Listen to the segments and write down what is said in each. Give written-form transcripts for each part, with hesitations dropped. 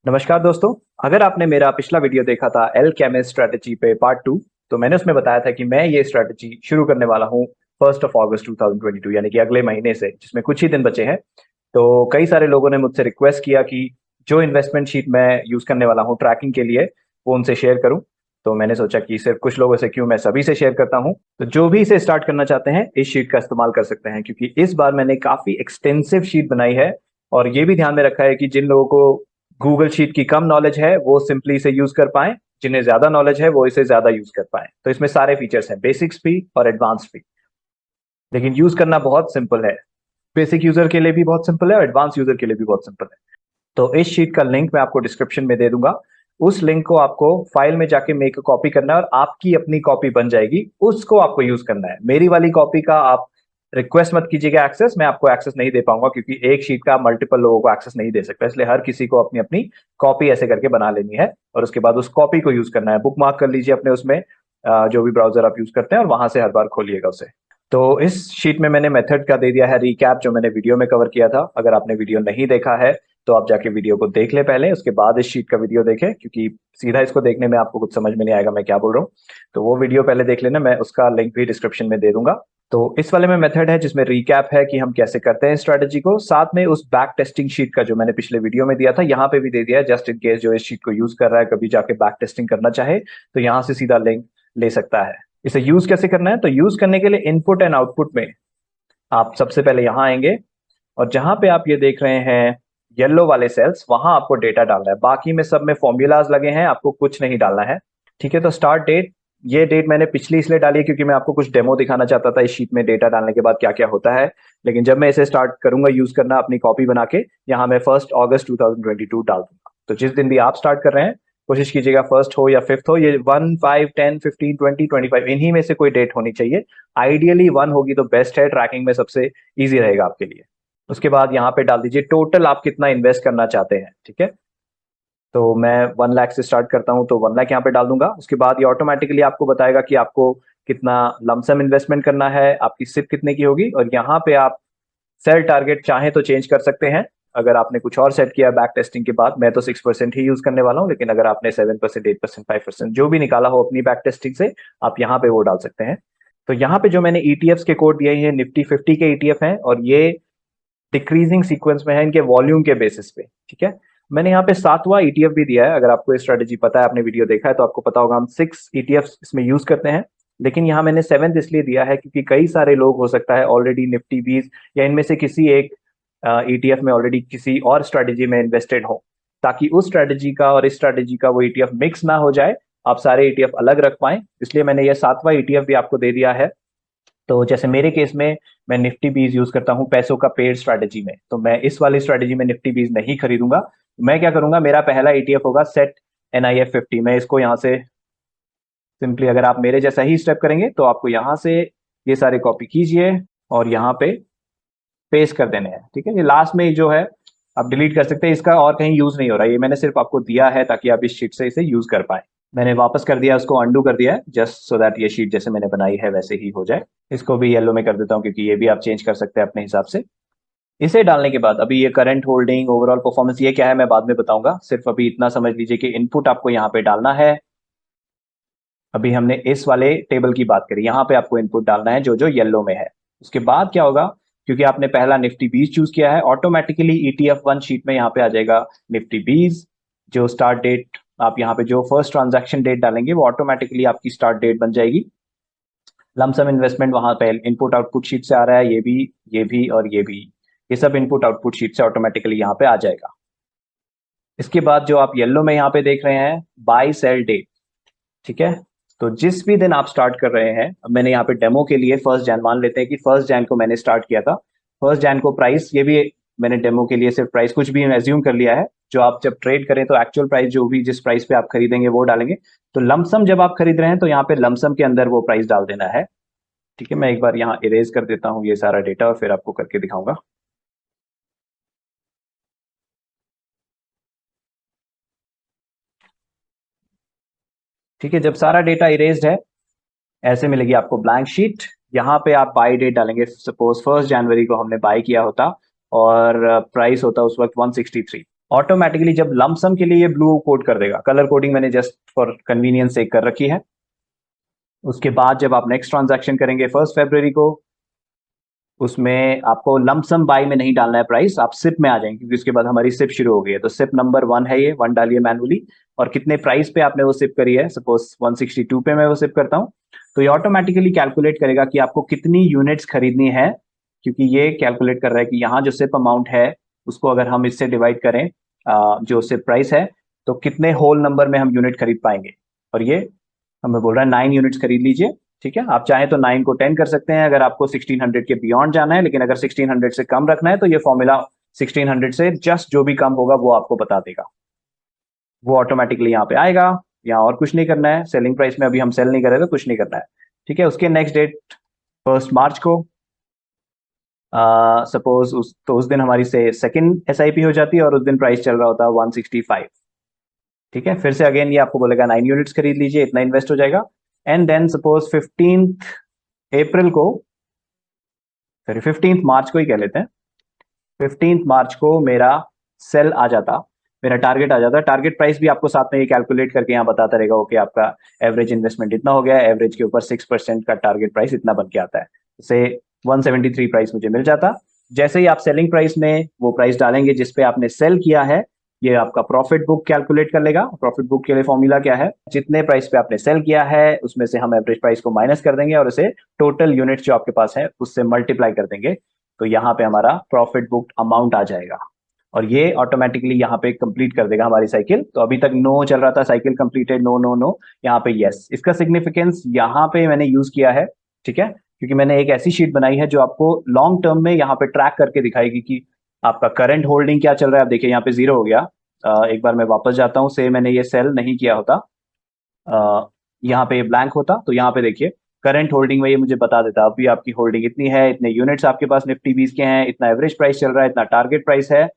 नमस्कार दोस्तों। अगर आपने मेरा पिछला वीडियो देखा था एल स्ट्रेटजी पे पार्ट 2, तो मैंने उसमें बताया था कि मैं ये स्ट्रेटजी शुरू करने वाला हूँ 1 अगस्त 2022 यानी कि अगले महीने से, जिसमें कुछ ही दिन बचे हैं। तो कई सारे लोगों ने मुझसे रिक्वेस्ट किया कि जो इन्वेस्टमेंट शीट मैं यूज करने वाला हूँ ट्रैकिंग के लिए, वो उनसे शेयर करूं। तो मैंने सोचा कि सिर्फ कुछ लोगों से क्यों, मैं सभी से शेयर करता हूं। तो जो भी इसे स्टार्ट करना चाहते हैं इस शीट का इस्तेमाल कर सकते हैं, क्योंकि इस बार मैंने काफी एक्सटेंसिव शीट बनाई है। और ये भी ध्यान में रखा है कि जिन लोगों को गूगल शीट की कम नॉलेज है वो सिंपली इसे यूज कर पाए, जिन्हें ज्यादा नॉलेज है वो इसे ज्यादा यूज कर पाए। तो इसमें सारे फीचर्स हैं, बेसिक्स भी और एडवांस भी, लेकिन यूज करना बहुत सिंपल है। बेसिक यूजर के लिए भी बहुत सिंपल है और एडवांस यूजर के लिए भी बहुत सिंपल है। तो इस शीट का लिंक मैं आपको डिस्क्रिप्शन में दे दूंगा। उस लिंक को आपको फाइल में जाके मेक कॉपी करना है और आपकी अपनी कॉपी बन जाएगी, उसको आपको यूज करना है। मेरी वाली कॉपी का आप रिक्वेस्ट मत कीजिएगा एक्सेस, मैं आपको एक्सेस नहीं दे पाऊंगा, क्योंकि एक शीट का मल्टीपल लोगों को एक्सेस नहीं दे सकता। इसलिए हर किसी को अपनी अपनी कॉपी ऐसे करके बना लेनी है और उसके बाद उस कॉपी को यूज करना है। बुक मार्क कर लीजिए अपने उसमें, जो भी ब्राउजर आप यूज करते हैं, और वहां से हर बार खोलिएगा उसे। तो इस शीट में मैंने मेथड का दे दिया है रिकैप, जो मैंने वीडियो में कवर किया था। अगर आपने वीडियो नहीं देखा है तो आप जाके वीडियो को देख ले पहले, उसके बाद इस शीट का वीडियो देखें, क्योंकि सीधा इसको देखने में आपको कुछ समझ में नहीं आएगा मैं क्या बोल रहा हूँ। तो वो वीडियो पहले देख लेना, मैं उसका लिंक भी डिस्क्रिप्शन में दे दूंगा। तो इस वाले में मेथड है जिसमें रिकैप है कि हम कैसे करते हैं स्ट्रेटेजी को, साथ में उस बैक टेस्टिंग शीट का जो मैंने पिछले वीडियो में दिया था यहाँ पे भी दे दिया है, जस्ट इन केस जो इस शीट को यूज कर रहा है कभी जाके बैक टेस्टिंग करना चाहे तो यहाँ से सीधा लिंक ले सकता है। इसे यूज कैसे करना है, तो यूज करने के लिए इनपुट एंड आउटपुट में आप सबसे पहले यहाँ आएंगे और जहां पे आप ये देख रहे हैं येलो वाले सेल्स, वहां आपको डेटा डालना है। बाकी में सब में फॉर्मूलाज लगे हैं, आपको कुछ नहीं डालना है। ठीक है, तो स्टार्ट डेट, ये डेट मैंने पिछली इसलिए डाली है क्योंकि मैं आपको कुछ डेमो दिखाना चाहता था इस शीट में डेटा डालने के बाद क्या क्या होता है। लेकिन जब मैं इसे स्टार्ट करूंगा यूज करना अपनी कॉपी बना के, यहाँ मैं 1 अगस्त 2022 डाल दूंगा। तो जिस दिन भी आप स्टार्ट कर रहे हैं कोशिश कीजिएगा फर्स्ट हो या फिफ्थ हो, ये 1, 5, 10, 15, 20, 25 इन्हीं में से कोई डेट होनी चाहिए। आइडियली 1 होगी तो बेस्ट है, ट्रैकिंग में सबसे ईजी रहेगा आपके लिए। उसके बाद यहाँ पे डाल दीजिए टोटल आप कितना इन्वेस्ट करना चाहते हैं। ठीक है, तो मैं 1 लाख से स्टार्ट करता हूँ तो 1 लाख यहाँ पे डाल दूंगा। उसके बाद ये ऑटोमेटिकली आपको बताएगा कि आपको कितना लमसम इन्वेस्टमेंट करना है, आपकी सिप कितने की होगी। और यहाँ पे आप सेल टारगेट चाहे तो चेंज कर सकते हैं। अगर आपने कुछ और सेट किया बैक टेस्टिंग के बाद, मैं तो 6% ही यूज करने वाला हूँ, लेकिन अगर आपने 7%, 8%, 5% जो भी निकाला हो अपनी बैक टेस्टिंग से, आप यहाँ पे वो डाल सकते हैं। तो यहाँ पे जो मैंने ईटीएफ्स के कोड दिए हैं, निफ्टी 50 के ईटीएफ हैं और ये डिक्रीजिंग सीक्वेंस में है इनके वॉल्यूम के बेसिस पे। ठीक है, मैंने यहाँ पे 7वां ईटीएफ भी दिया है। अगर आपको ये स्ट्रेटेजी पता है, आपने वीडियो देखा है तो आपको पता होगा हम 6 ईटीएफ इसमें यूज करते हैं। लेकिन यहाँ मैंने 7th इसलिए दिया है क्योंकि कई सारे लोग हो सकता है ऑलरेडी निफ्टी 20 या इनमें से किसी एक ईटीएफ में ऑलरेडी किसी और स्ट्रेटेजी में इन्वेस्टेड हो, ताकि उस स्ट्रेटेजी का और इस स्ट्रेटेजी का वो ईटीएफ मिक्स ना हो जाए, आप सारे ईटीएफ अलग रख पाए। इसलिए मैंने ये 7वां ईटीएफ भी आपको दे दिया है। तो जैसे मेरे केस में मैं निफ्टी 20 यूज करता हूँ पैसों का पेड स्ट्रैटेजी में, तो मैं इस वाली स्ट्रैटेजी में निफ्टी 20 नहीं खरीदूंगा। मैं क्या करूंगा, मेरा पहला ईटीएफ होगा सेट NIF 50। मैं इसको यहाँ से सिंपली, अगर आप मेरे जैसा ही स्टेप करेंगे तो आपको यहाँ से ये सारे कॉपी कीजिए और यहाँ पे पेस्ट कर देने हैं। ठीक है, ये लास्ट में जो है आप डिलीट कर सकते हैं, इसका और कहीं यूज नहीं हो रहा है, ये मैंने सिर्फ आपको दिया है ताकि आप इस शीट से इसे यूज कर पाए। मैंने वापस कर दिया, उसको अंडू कर दिया है जस्ट सो दैट ये शीट जैसे मैंने बनाई है वैसे ही हो जाए। इसको भी येलो में कर देता हूँ क्योंकि ये भी आप चेंज कर सकते हैं अपने हिसाब से। इसे डालने के बाद अभी ये करंट होल्डिंग ओवरऑल परफॉर्मेंस ये क्या है मैं बाद में बताऊंगा, सिर्फ अभी इतना समझ लीजिए कि इनपुट आपको यहाँ पे डालना है। अभी हमने इस वाले टेबल की बात करी, यहाँ पे आपको इनपुट डालना है जो जो येलो में है। उसके बाद क्या होगा, क्योंकि आपने पहला निफ्टी 20 चूज किया है, ऑटोमेटिकली ETF 1 शीट में यहाँ पे आ जाएगा निफ्टी 20। जो स्टार्ट डेट आप यहाँ पे जो फर्स्ट ट्रांजैक्शन डेट डालेंगे वो ऑटोमेटिकली आपकी स्टार्ट डेट बन जाएगी। लमसम इन्वेस्टमेंट वहां पे इनपुट आउटपुट शीट से आ रहा है, ये भी और ये भी, ये सब इनपुट आउटपुट शीट से ऑटोमेटिकली यहाँ पे आ जाएगा। इसके बाद जो आप येलो में यहाँ पे देख रहे हैं बाय सेल डेट। ठीक है, तो जिस भी दिन आप स्टार्ट कर रहे हैं, अब मैंने यहाँ पे डेमो के लिए 1 जन मान लेते हैं कि 1 जन को मैंने स्टार्ट किया था। 1 जन को प्राइस, ये भी मैंने डेमो के लिए सिर्फ प्राइस कुछ भी एज्यूम कर लिया है, जो आप जब ट्रेड करें तो एक्चुअल प्राइस जो भी जिस प्राइस पे आप खरीदेंगे वो डालेंगे। तो लमसम जब आप खरीद रहे हैं तो यहाँ पे लमसम के अंदर वो प्राइस डाल देना है। ठीक है, मैं एक बार यहाँ इरेज कर देता हूँ ये सारा डेटा और फिर आपको करके दिखाऊंगा। ठीक है, जब सारा डेटा इरेज्ड है ऐसे मिलेगी आपको ब्लैंक शीट। यहाँ पे आप बाई डेट डालेंगे, सपोज 1 जनवरी को हमने बाई किया होता और प्राइस होता उस वक्त 163। ऑटोमेटिकली जब लमसम के लिए ये ब्लू कोड कर देगा, कलर कोडिंग मैंने जस्ट फॉर कन्वीनियंस से कर रखी है। उसके बाद जब आप नेक्स्ट ट्रांजैक्शन करेंगे 1 फरवरी को, उसमें आपको लमसम बाय में नहीं डालना है प्राइस, आप सिप में आ जाएंगे, क्योंकि उसके बाद हमारी सिप शुरू हो गई है। तो सिप नंबर 1 है, ये 1 डालिए मैनुअली, और कितने प्राइस पे आपने वो सिप करी है, सपोज 162 पे मैं वो सिप करता हूँ, तो ये ऑटोमेटिकली कैलकुलेट करेगा कि आपको कितनी यूनिट्स खरीदनी है, क्योंकि ये कैलकुलेट कर रहा है कि यहाँ जो सिप अमाउंट है उसको अगर हम इससे डिवाइड करें जो सिप प्राइस है, तो कितने होल नंबर में हम यूनिट खरीद पाएंगे। और ये हमें बोल रहा है 9 यूनिट्स खरीद लीजिए। ठीक है, आप चाहें तो 9 को 10 कर सकते हैं अगर आपको 1600 के बियॉन्ड जाना है, लेकिन अगर 1600 से कम रखना है तो ये फॉर्मूला 1600 से जस्ट जो भी कम होगा वो आपको बता देगा, वो ऑटोमेटिकली यहाँ पे आएगा। यहाँ और कुछ नहीं करना है, सेलिंग प्राइस में अभी हम सेल नहीं कर रहे तो कुछ नहीं करना है। ठीक है, उसके नेक्स्ट डेट 1 मार्च को सपोज उस दिन हमारी से सेकंड एसआईपी हो जाती है और उस दिन प्राइस चल रहा होता है 165। ठीक है, फिर से अगेन ये आपको बोलेगा 9 यूनिट्स खरीद लीजिए, इतना इन्वेस्ट हो जाएगा। एंड देन सपोज 15 अप्रैल को, सॉरी 15 मार्च को ही कह लेते हैं, 15 मार्च को मेरा सेल आ जाता, मेरा टारगेट आ जाता। टारगेट प्राइस भी आपको साथ में ये कैलकुलेट करके यहाँ बताता रहेगा, ओके आपका एवरेज इन्वेस्टमेंट इतना हो गया है, एवरेज के ऊपर 6% का टारगेट प्राइस इतना बन के आता है, से 173 प्राइस मुझे मिल जाता। जैसे ही आप सेलिंग प्राइस में वो प्राइस डालेंगे जिसपे आपने सेल किया है, ये आपका प्रॉफिट बुक कैलकुलेट कर लेगा। प्रॉफिट बुक के लिए फॉर्मूला क्या है, जितने प्राइस पे आपने सेल किया है उसमें से हम एवरेज प्राइस को माइनस कर देंगे और उसे टोटल यूनिट्स जो आपके पास है उससे मल्टीप्लाई कर देंगे, तो यहाँ पे हमारा प्रॉफिट बुक अमाउंट आ जाएगा और ये ऑटोमेटिकली यहाँ पे कंप्लीट कर देगा हमारी साइकिल। तो अभी तक नो चल रहा था, cycle completed, no no no, यहाँ पे यस। इसका सिग्निफिकेंस यहाँ पे मैंने यूज किया है, ठीक है, क्योंकि मैंने एक ऐसी शीट बनाई है जो आपको लॉन्ग टर्म में यहाँ पे ट्रैक करके दिखाएगी कि आपका करंट होल्डिंग क्या चल रहा है। आप देखिए यहाँ पे 0 हो गया। एक बार मैं वापस जाता हूँ, से मैंने ये सेल नहीं किया होता, यहाँ पे ब्लैंक होता, तो यहाँ पे देखिए करंट होल्डिंग में ये मुझे बता देता अभी आपकी होल्डिंग इतनी है, इतने यूनिट्स आपके पास निफ्टी 20 के हैं, इतना एवरेज प्राइस चल रहा है, इतना टारगेट प्राइस है,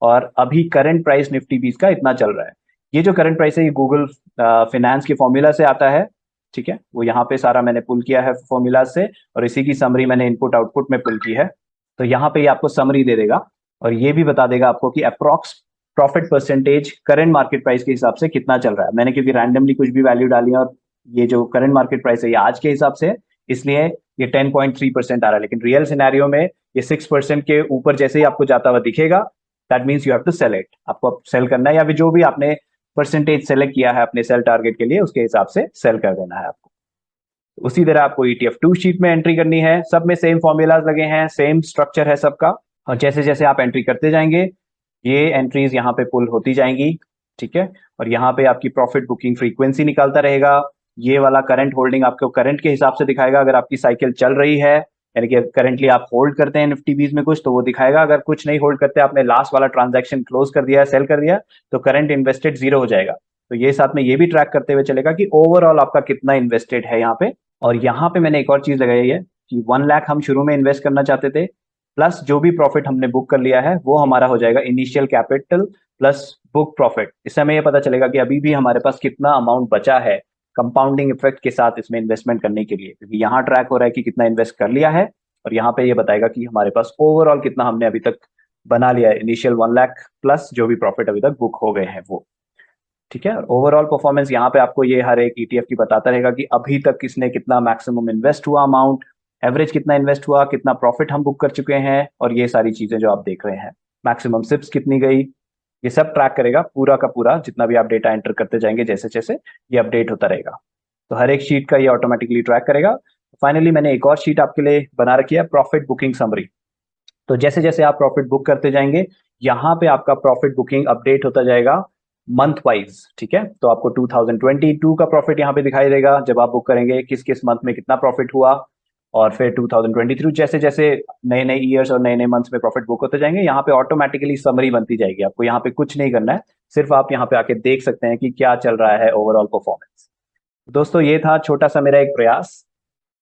और अभी करंट प्राइस निफ्टी 20 का इतना चल रहा है। ये जो करंट प्राइस है ये गूगल फिनेंस के फॉर्मूला से आता है। ठीक है, वो यहाँ पे सारा मैंने पुल किया है फॉर्मूला से, और इसी की समरी मैंने इनपुट आउटपुट में पुल की है। तो यहाँ पे ये आपको समरी दे देगा और ये भी बता देगा आपको कि approx profit percentage current market price के हिसाब से कितना चल रहा है। मैंने क्योंकि रैंडमली कुछ भी वैल्यू डाली है और ये जो करंट मार्केट प्राइस है ये आज के हिसाब से है, इसलिए ये 10.3% आ रहा है, लेकिन रियल सिनेरियो में ये 6% के ऊपर जैसे ही आपको जाता हुआ दिखेगा, that means you have to sell it. आपको सेल करना है, या फिर जो भी आपने परसेंटेज सेलेक्ट किया है अपने सेल टारगेट के लिए उसके हिसाब से सेल कर देना है आपको। उसी तरह आपको ETF2 शीट में एंट्री करनी है, सब में सेम फॉर्मूलाज लगे हैं, सेम स्ट्रक्चर है सबका, और जैसे जैसे आप एंट्री करते जाएंगे ये एंट्रीज यहाँ पे पुल होती जाएंगी। ठीक है, और यहाँ पे आपकी प्रॉफिट बुकिंग फ्रीक्वेंसी निकालता रहेगा। ये वाला करंट होल्डिंग आपको करंट के हिसाब से दिखाएगा, अगर आपकी साइकिल चल रही है, यानी कि करंटली आप होल्ड करते हैं निफ्टी 20 में कुछ, तो वो दिखाएगा। अगर कुछ नहीं होल्ड करते, आपने लास्ट वाला ट्रांजैक्शन क्लोज कर दिया है, सेल कर दिया, तो करंट इन्वेस्टेड 0 हो जाएगा। तो ये साथ में ये भी ट्रैक करते हुए चलेगा कि ओवरऑल आपका कितना इन्वेस्टेड है यहाँ पे। और यहाँ पे मैंने एक और चीज लगाई है कि 1 लाख हम शुरू में इन्वेस्ट करना चाहते थे, प्लस जो भी प्रॉफिट हमने बुक कर लिया है वो हमारा हो जाएगा initial capital plus book profit. इससे हमें ये पता चलेगा कि अभी भी हमारे पास कितना अमाउंट बचा है कंपाउंडिंग इफेक्ट के साथ इसमें इन्वेस्टमेंट करने के लिए, क्योंकि यहाँ ट्रैक हो रहा है कि कितना इन्वेस्ट कर लिया है, और यहाँ पे ये बताएगा कि हमारे पास ओवरऑल कितना हमने अभी तक बना लिया है, इनिशियल 1 लाख प्लस जो भी प्रॉफिट अभी तक बुक हो गए हैं वो। ठीक है, ओवरऑल परफॉर्मेंस यहाँ पे आपको ये हर एक ETF की बताता रहेगा कि अभी तक किसने कितना मैक्सिमम इन्वेस्ट हुआ अमाउंट, एवरेज कितना इन्वेस्ट हुआ, कितना प्रॉफिट हम बुक कर चुके हैं, और ये सारी चीजें जो आप देख रहे हैं, मैक्सिमम सिप्स कितनी गई, ये सब ट्रैक करेगा पूरा का पूरा। जितना भी आप डेटा एंटर करते जाएंगे जैसे जैसे ये अपडेट होता रहेगा, तो हर एक शीट का ये ऑटोमेटिकली ट्रैक करेगा। फाइनली मैंने एक और शीट आपके लिए बना रखी है, प्रॉफिट बुकिंग समरी। तो जैसे जैसे आप प्रॉफिट बुक करते जाएंगे यहाँ पे आपका प्रॉफिट बुकिंग अपडेट होता जाएगा मंथ वाइज। ठीक है, तो आपको 2022 का प्रॉफिट यहाँ पे दिखाई देगा, जब आप बुक करेंगे किस किस मंथ में कितना प्रॉफिट हुआ, और फिर 2023 जैसे जैसे नए नए ईयर्स और नए नए मंथ्स में प्रॉफिट बुक होते जाएंगे, यहाँ पे ऑटोमेटिकली समरी बनती जाएगी। आपको यहाँ पे कुछ नहीं करना है, सिर्फ आप यहाँ पे आके देख सकते हैं कि क्या चल रहा है ओवरऑल परफॉर्मेंस। दोस्तों ये था छोटा सा मेरा एक प्रयास,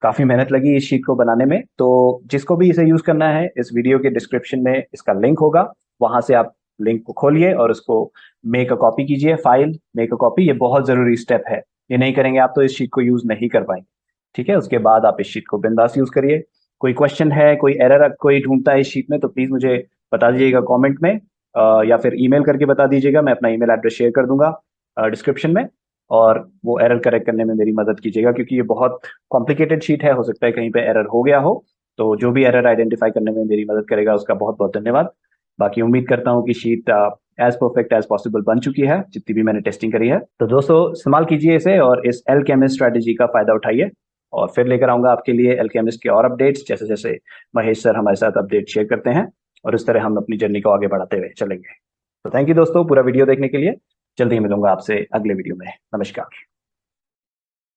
काफी मेहनत लगी इस शीट को बनाने में। तो जिसको भी इसे यूज करना है, इस वीडियो के डिस्क्रिप्शन में इसका लिंक होगा, वहां से आप लिंक को खोलिए और उसको मेक अ कॉपी कीजिए। फाइल मेक अ कॉपी, ये बहुत जरूरी स्टेप है, ये नहीं करेंगे आप तो इस शीट को यूज नहीं कर पाएंगे। ठीक है, उसके बाद आप इस शीट को बिंदास यूज करिए। कोई क्वेश्चन है, कोई एरर कोई ढूंढता है इस शीट में, तो प्लीज मुझे बता दीजिएगा कॉमेंट में, या फिर ईमेल करके बता दीजिएगा, मैं अपना ईमेल एड्रेस शेयर कर दूंगा डिस्क्रिप्शन में। और वो एरर करेक्ट करने में मेरी मदद कीजिएगा, क्योंकि ये बहुत कॉम्प्लिकेटेड शीट है, हो सकता है कहीं पे एरर हो गया हो। तो जो भी एरर आइडेंटिफाई करने में मेरी मदद करेगा उसका बहुत बहुत धन्यवाद। बाकी उम्मीद करता हूँ कि sheet as perfect as possible बन चुकी है, जितनी भी मैंने टेस्टिंग करी है। तो दोस्तों इस्तेमाल कीजिए इसे और इस एलकेमिस्ट स्ट्रेटेजी का फायदा उठाइए। और फिर लेकर आऊंगा आपके लिए एलकेमिस्ट के और अपडेट्स, जैसे जैसे महेश सर हमारे साथ अपडेट शेयर करते हैं, और इस तरह हम अपनी जर्नी को आगे बढ़ाते हुए चलेंगे। तो थैंक यू दोस्तों पूरा वीडियो देखने के लिए। जल्दी ही मिलूंगा आपसे अगले वीडियो में। नमस्कार।